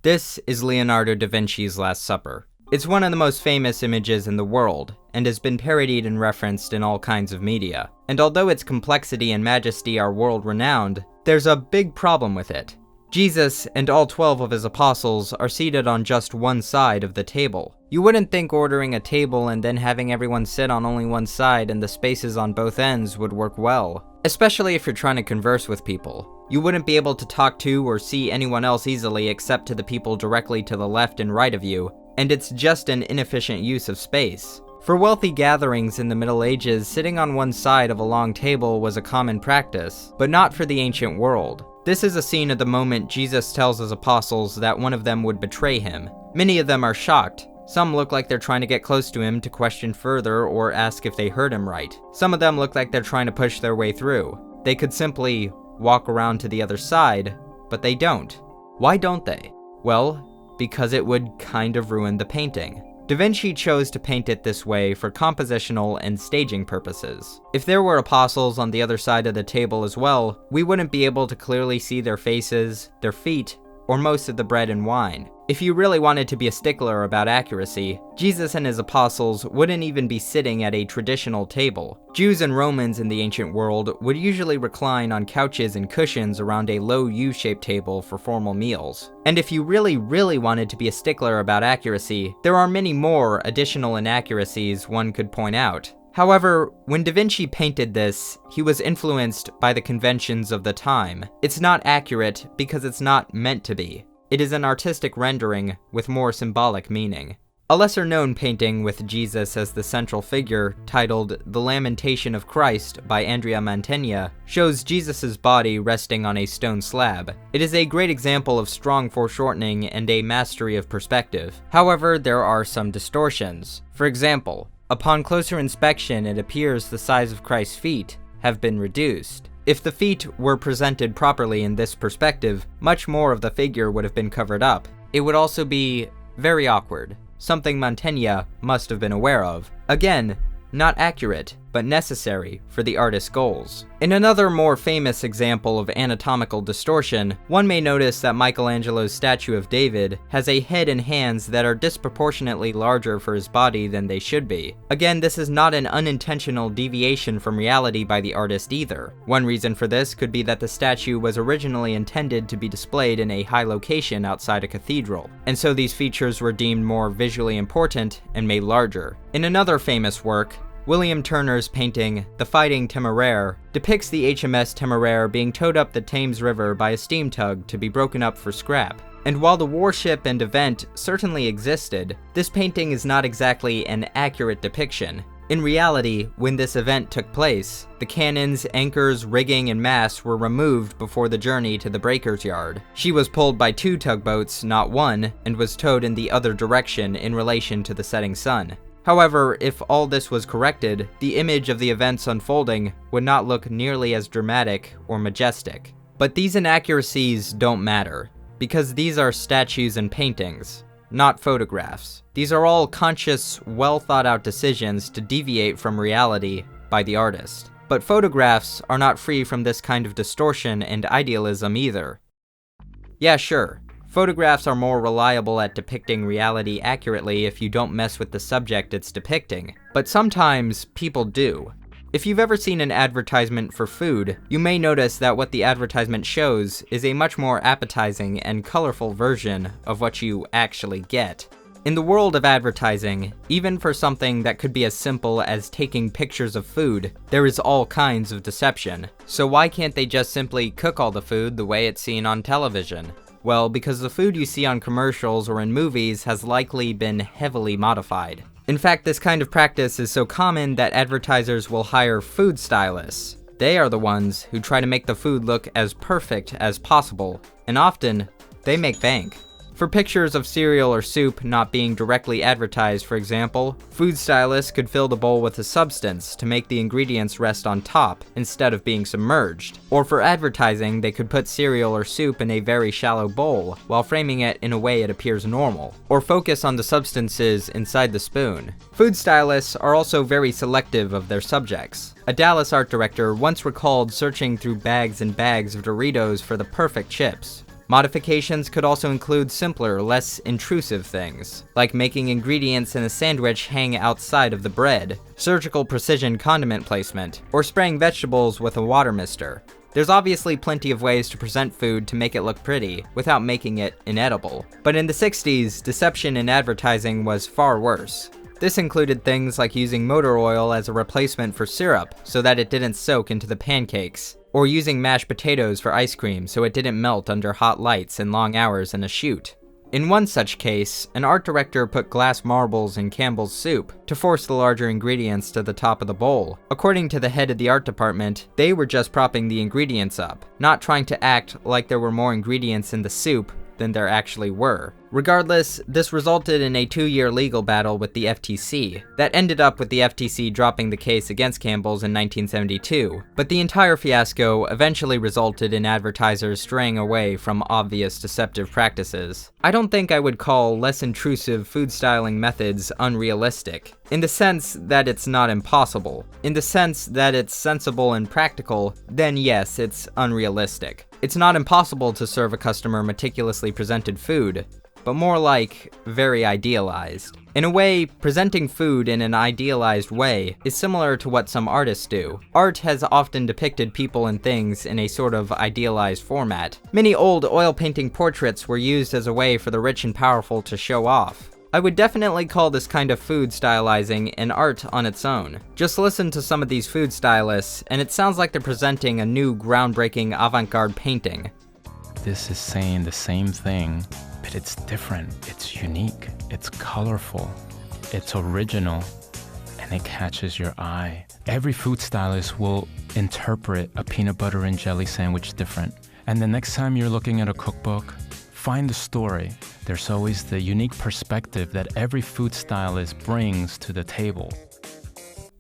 This is Leonardo da Vinci's Last Supper. It's one of the most famous images in the world, and has been parodied and referenced in all kinds of media. And although its complexity and majesty are world-renowned, there's a big problem with it. Jesus and all 12 of his apostles are seated on just one side of the table. You wouldn't think ordering a table and then having everyone sit on only one side and the spaces on both ends would work well, especially if you're trying to converse with people. You wouldn't be able to talk to or see anyone else easily except to the people directly to the left and right of you, and it's just an inefficient use of space. For wealthy gatherings in the Middle Ages, sitting on one side of a long table was a common practice, but not for the ancient world. This is a scene at the moment Jesus tells his apostles that one of them would betray him. Many of them are shocked. Some look like they're trying to get close to him to question further or ask if they heard him right. Some of them look like they're trying to push their way through. They could simply walk around to the other side, but they don't. Why don't they? Well, because it would kind of ruin the painting. Da Vinci chose to paint it this way for compositional and staging purposes. If there were apostles on the other side of the table as well, we wouldn't be able to clearly see their faces, their feet, or most of the bread and wine. If you really wanted to be a stickler about accuracy, Jesus and his apostles wouldn't even be sitting at a traditional table. Jews and Romans in the ancient world would usually recline on couches and cushions around a low U-shaped table for formal meals. And if you really wanted to be a stickler about accuracy, there are many more additional inaccuracies one could point out. However, when Da Vinci painted this, he was influenced by the conventions of the time. It's not accurate because it's not meant to be. It is an artistic rendering with more symbolic meaning. A lesser-known painting with Jesus as the central figure, titled The Lamentation of Christ by Andrea Mantegna, shows Jesus' body resting on a stone slab. It is a great example of strong foreshortening and a mastery of perspective. However, there are some distortions. For example, upon closer inspection, it appears the size of Christ's feet have been reduced. If the feet were presented properly in this perspective, much more of the figure would have been covered up. It would also be very awkward, something Mantegna must have been aware of. Again, not accurate, but necessary for the artist's goals. In another more famous example of anatomical distortion, one may notice that Michelangelo's statue of David has a head and hands that are disproportionately larger for his body than they should be. Again, this is not an unintentional deviation from reality by the artist either. One reason for this could be that the statue was originally intended to be displayed in a high location outside a cathedral, and so these features were deemed more visually important and made larger. In another famous work, William Turner's painting, The Fighting Temeraire, depicts the HMS Temeraire being towed up the Thames River by a steam tug to be broken up for scrap. And while the warship and event certainly existed, this painting is not exactly an accurate depiction. In reality, when this event took place, the cannons, anchors, rigging, and masts were removed before the journey to the breaker's yard. She was pulled by 2 tugboats, not one, and was towed in the other direction in relation to the setting sun. However, if all this was corrected, the image of the events unfolding would not look nearly as dramatic or majestic. But these inaccuracies don't matter, because these are statues and paintings, not photographs. These are all conscious, well-thought-out decisions to deviate from reality by the artist. But photographs are not free from this kind of distortion and idealism either. Yeah, sure. Photographs are more reliable at depicting reality accurately if you don't mess with the subject it's depicting, but sometimes people do. If you've ever seen an advertisement for food, you may notice that what the advertisement shows is a much more appetizing and colorful version of what you actually get. In the world of advertising, even for something that could be as simple as taking pictures of food, there is all kinds of deception. So why can't they just simply cook all the food the way it's seen on television? Well, because the food you see on commercials or in movies has likely been heavily modified. In fact, this kind of practice is so common that advertisers will hire food stylists. They are the ones who try to make the food look as perfect as possible, and often, they make bank. For pictures of cereal or soup not being directly advertised, for example, food stylists could fill the bowl with a substance to make the ingredients rest on top instead of being submerged. Or for advertising, they could put cereal or soup in a very shallow bowl while framing it in a way it appears normal, or focus on the substances inside the spoon. Food stylists are also very selective of their subjects. A Dallas art director once recalled searching through bags and bags of Doritos for the perfect chips. Modifications could also include simpler, less intrusive things, like making ingredients in a sandwich hang outside of the bread, surgical precision condiment placement, or spraying vegetables with a water mister. There's obviously plenty of ways to present food to make it look pretty, without making it inedible. But in the 60s, deception in advertising was far worse. This included things like using motor oil as a replacement for syrup so that it didn't soak into the pancakes, or using mashed potatoes for ice cream so it didn't melt under hot lights and long hours in a chute. In one such case, an art director put glass marbles in Campbell's soup to force the larger ingredients to the top of the bowl. According to the head of the art department, they were just propping the ingredients up, not trying to act like there were more ingredients in the soup than there actually were. Regardless, this resulted in a 2-year legal battle with the FTC that ended up with the FTC dropping the case against Campbell's in 1972, but the entire fiasco eventually resulted in advertisers straying away from obvious deceptive practices. I don't think I would call less intrusive food styling methods unrealistic, in the sense that it's not impossible. In the sense that it's sensible and practical, then yes, it's unrealistic. It's not impossible to serve a customer meticulously presented food, but more like very idealized. In a way, presenting food in an idealized way is similar to what some artists do. Art has often depicted people and things in a sort of idealized format. Many old oil painting portraits were used as a way for the rich and powerful to show off. I would definitely call this kind of food stylizing an art on its own. Just listen to some of these food stylists, and it sounds like they're presenting a new groundbreaking avant-garde painting. This is saying the same thing, but it's different, it's unique, it's colorful, it's original, and it catches your eye. Every food stylist will interpret a peanut butter and jelly sandwich different. And the next time you're looking at a cookbook, find the story. There's always the unique perspective that every food stylist brings to the table.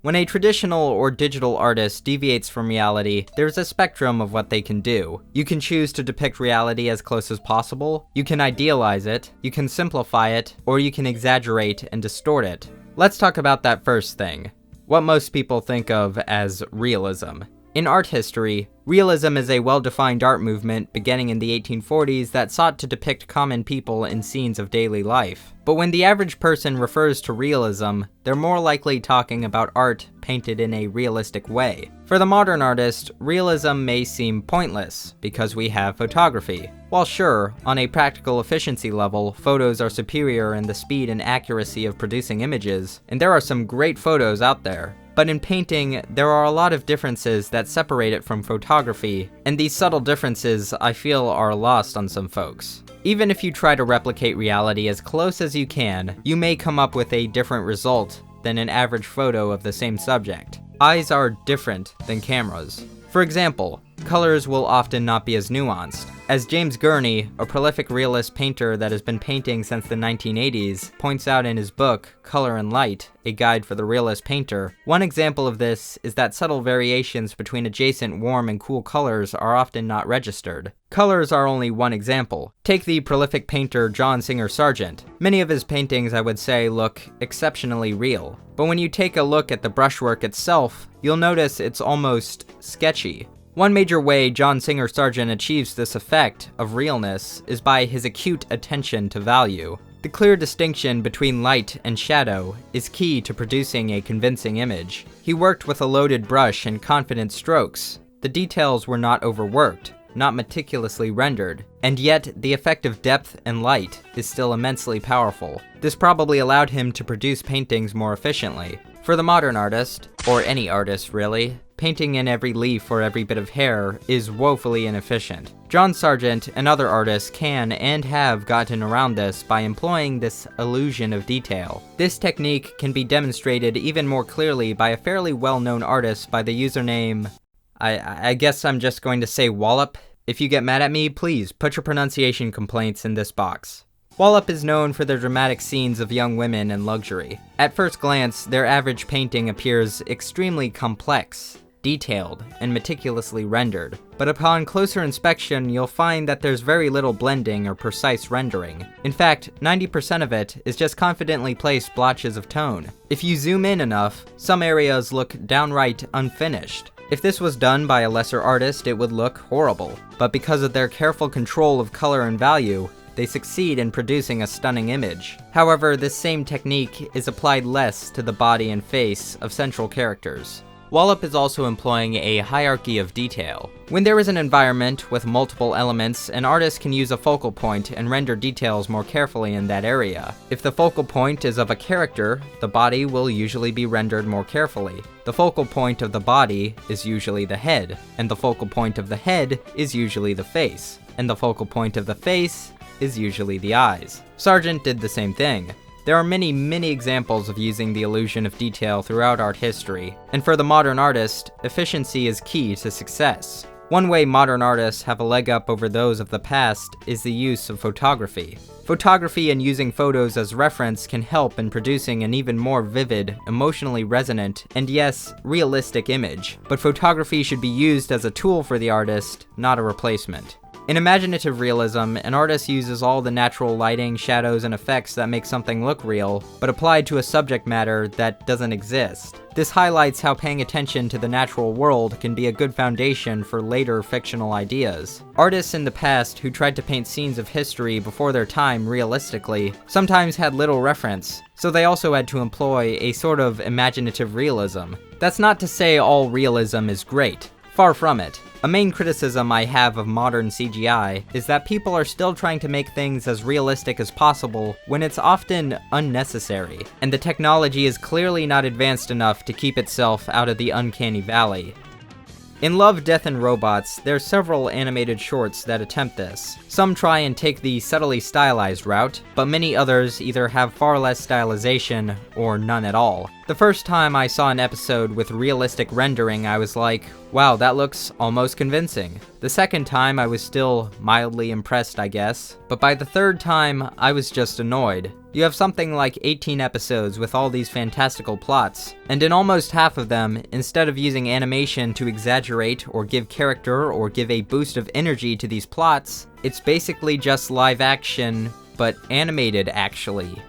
When a traditional or digital artist deviates from reality, there's a spectrum of what they can do. You can choose to depict reality as close as possible, you can idealize it, you can simplify it, or you can exaggerate and distort it. Let's talk about that first thing, what most people think of as realism. In art history, realism is a well-defined art movement beginning in the 1840s that sought to depict common people in scenes of daily life. But when the average person refers to realism, they're more likely talking about art painted in a realistic way. For the modern artist, realism may seem pointless because we have photography. While sure, on a practical efficiency level, photos are superior in the speed and accuracy of producing images, and there are some great photos out there. But in painting, there are a lot of differences that separate it from photography, and these subtle differences, I feel, are lost on some folks. Even if you try to replicate reality as close as you can, you may come up with a different result than an average photo of the same subject. Eyes are different than cameras. For example, colors will often not be as nuanced. As James Gurney, a prolific realist painter that has been painting since the 1980s, points out in his book, Color and Light, A Guide for the Realist Painter, one example of this is that subtle variations between adjacent warm and cool colors are often not registered. Colors are only one example. Take the prolific painter John Singer Sargent. Many of his paintings, I would say, look exceptionally real. But when you take a look at the brushwork itself, you'll notice it's almost sketchy. One major way John Singer Sargent achieves this effect of realness is by his acute attention to value. The clear distinction between light and shadow is key to producing a convincing image. He worked with a loaded brush and confident strokes. The details were not overworked, not meticulously rendered, and yet the effect of depth and light is still immensely powerful. This probably allowed him to produce paintings more efficiently. For the modern artist, or any artist really, painting in every leaf or every bit of hair is woefully inefficient. John Sargent and other artists can and have gotten around this by employing this illusion of detail. This technique can be demonstrated even more clearly by a fairly well-known artist by the username, I guess I'm just going to say Wallop. If you get mad at me, please put your pronunciation complaints in this box. Wallop is known for their dramatic scenes of young women and luxury. At first glance, their average painting appears extremely complex, detailed, and meticulously rendered. But upon closer inspection, you'll find that there's very little blending or precise rendering. In fact, 90% of it is just confidently placed blotches of tone. If you zoom in enough, some areas look downright unfinished. If this was done by a lesser artist, it would look horrible, but because of their careful control of color and value, they succeed in producing a stunning image. However, this same technique is applied less to the body and face of central characters. Wallop is also employing a hierarchy of detail. When there is an environment with multiple elements, an artist can use a focal point and render details more carefully in that area. If the focal point is of a character, the body will usually be rendered more carefully. The focal point of the body is usually the head, and the focal point of the head is usually the face, and the focal point of the face is usually the eyes. Sargent did the same thing. There are many examples of using the illusion of detail throughout art history, and for the modern artist, efficiency is key to success. One way modern artists have a leg up over those of the past is the use of photography. Photography and using photos as reference can help in producing an even more vivid, emotionally resonant, and yes, realistic image, but photography should be used as a tool for the artist, not a replacement. In imaginative realism, an artist uses all the natural lighting, shadows, and effects that make something look real, but applied to a subject matter that doesn't exist. This highlights how paying attention to the natural world can be a good foundation for later fictional ideas. Artists in the past who tried to paint scenes of history before their time realistically sometimes had little reference, so they also had to employ a sort of imaginative realism. That's not to say all realism is great. Far from it. A main criticism I have of modern CGI is that people are still trying to make things as realistic as possible when it's often unnecessary, and the technology is clearly not advanced enough to keep itself out of the uncanny valley. In Love, Death, and Robots, there are several animated shorts that attempt this. Some try and take the subtly stylized route, but many others either have far less stylization or none at all. The first time I saw an episode with realistic rendering, I was like, wow, that looks almost convincing. The second time I was still mildly impressed, I guess, but by the third time, I was just annoyed. You have something like 18 episodes with all these fantastical plots, and in almost half of them, instead of using animation to exaggerate or give character or give a boost of energy to these plots, it's basically just live action, but animated actually.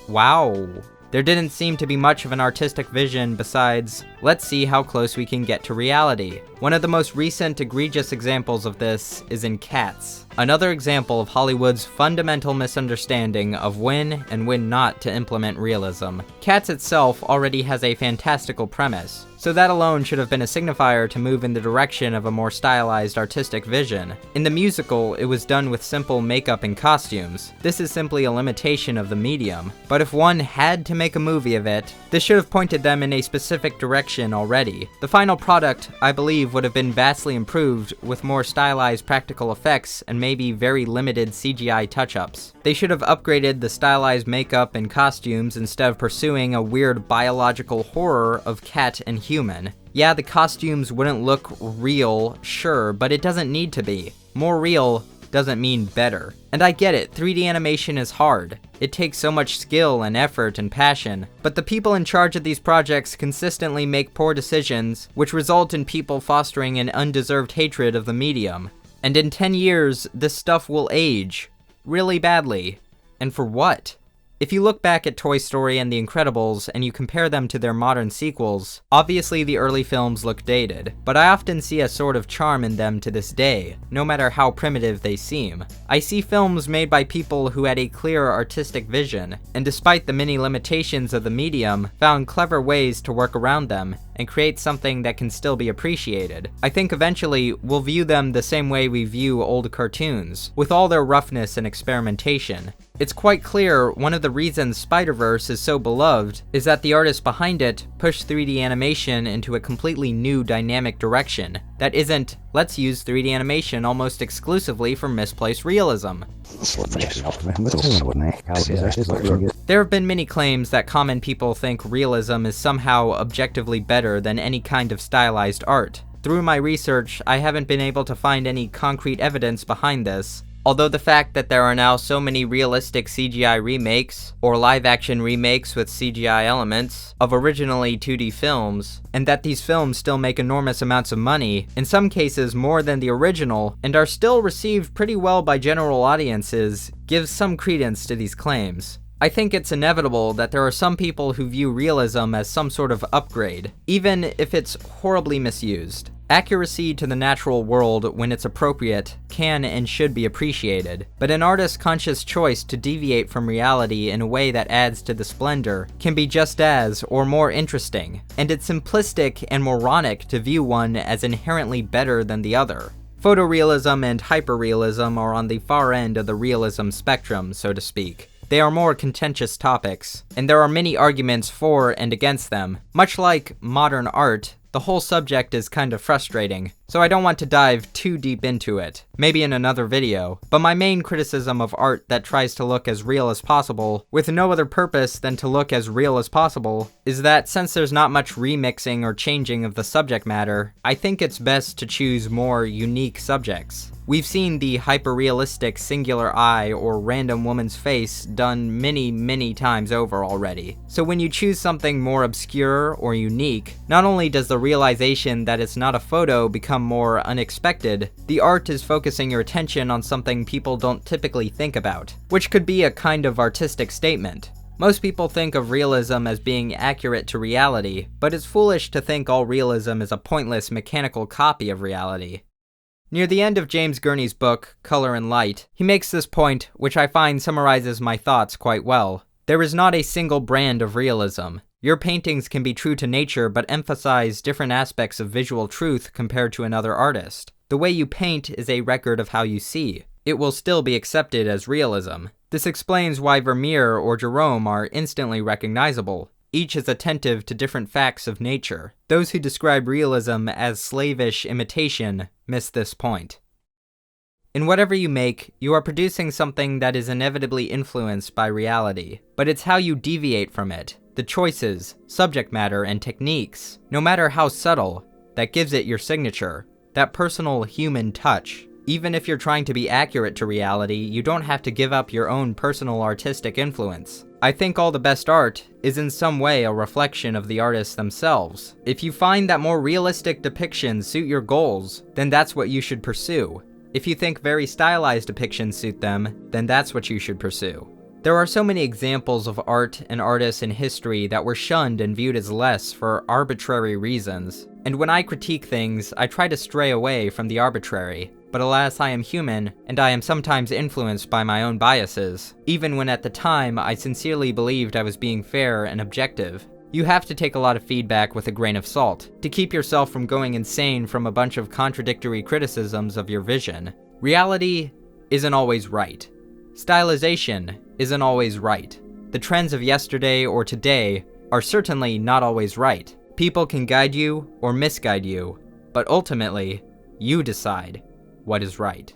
Wow. There didn't seem to be much of an artistic vision besides, let's see how close we can get to reality. One of the most recent egregious examples of this is in Cats. Another example of Hollywood's fundamental misunderstanding of when and when not to implement realism. Cats itself already has a fantastical premise, so that alone should have been a signifier to move in the direction of a more stylized artistic vision. In the musical, it was done with simple makeup and costumes. This is simply a limitation of the medium, but if one had to make a movie of it, this should have pointed them in a specific direction already. The final product, I believe, would have been vastly improved with more stylized practical effects and maybe very limited CGI touch-ups. They should have upgraded the stylized makeup and costumes instead of pursuing a weird biological horror of cat and human. Yeah, the costumes wouldn't look real, sure, but it doesn't need to be. More real doesn't mean better. And I get it, 3D animation is hard. It takes so much skill and effort and passion, but the people in charge of these projects consistently make poor decisions, which result in people fostering an undeserved hatred of the medium. And in 10 years, this stuff will age. Really badly. And for what? If you look back at Toy Story and The Incredibles and you compare them to their modern sequels, obviously the early films look dated, but I often see a sort of charm in them to this day, no matter how primitive they seem. I see films made by people who had a clear artistic vision, and despite the many limitations of the medium, found clever ways to work around them and create something that can still be appreciated. I think eventually we'll view them the same way we view old cartoons, with all their roughness and experimentation. It's quite clear one of the reasons Spider-Verse is so beloved is that the artists behind it pushed 3D animation into a completely new dynamic direction that isn't, let's use 3D animation almost exclusively for misplaced realism. There have been many claims that common people think realism is somehow objectively better than any kind of stylized art. Through my research, I haven't been able to find any concrete evidence behind this. Although the fact that there are now so many realistic CGI remakes, or live-action remakes with CGI elements, of originally 2D films, and that these films still make enormous amounts of money, in some cases more than the original, and are still received pretty well by general audiences, gives some credence to these claims. I think it's inevitable that there are some people who view realism as some sort of upgrade, even if it's horribly misused. Accuracy to the natural world when it's appropriate can and should be appreciated, but an artist's conscious choice to deviate from reality in a way that adds to the splendor can be just as, or more interesting, and it's simplistic and moronic to view one as inherently better than the other. Photorealism and hyperrealism are on the far end of the realism spectrum, so to speak. They are more contentious topics, and there are many arguments for and against them. Much like modern art, the whole subject is kind of frustrating, so I don't want to dive too deep into it, maybe in another video, but my main criticism of art that tries to look as real as possible, with no other purpose than to look as real as possible, is that since there's not much remixing or changing of the subject matter, I think it's best to choose more unique subjects. We've seen the hyper-realistic singular eye or random woman's face done many times over already. So when you choose something more obscure or unique, not only does the realization that it's not a photo become more unexpected, the art is focusing your attention on something people don't typically think about, which could be a kind of artistic statement. Most people think of realism as being accurate to reality, but it's foolish to think all realism is a pointless mechanical copy of reality. Near the end of James Gurney's book, Color and Light, he makes this point, which I find summarizes my thoughts quite well. There is not a single brand of realism. Your paintings can be true to nature but emphasize different aspects of visual truth compared to another artist. The way you paint is a record of how you see. It will still be accepted as realism. This explains why Vermeer or Jerome are instantly recognizable. Each is attentive to different facts of nature. Those who describe realism as slavish imitation miss this point. In whatever you make, you are producing something that is inevitably influenced by reality, but it's how you deviate from it, the choices, subject matter, and techniques, no matter how subtle, that gives it your signature, that personal human touch. Even if you're trying to be accurate to reality, you don't have to give up your own personal artistic influence. I think all the best art is in some way a reflection of the artists themselves. If you find that more realistic depictions suit your goals, then that's what you should pursue. If you think very stylized depictions suit them, then that's what you should pursue. There are so many examples of art and artists in history that were shunned and viewed as less for arbitrary reasons. And when I critique things, I try to stray away from the arbitrary. But alas, I am human, and I am sometimes influenced by my own biases, even when at the time I sincerely believed I was being fair and objective. You have to take a lot of feedback with a grain of salt, to keep yourself from going insane from a bunch of contradictory criticisms of your vision. Reality isn't always right. Stylization isn't always right. The trends of yesterday or today are certainly not always right. People can guide you or misguide you, but ultimately, you decide what is right.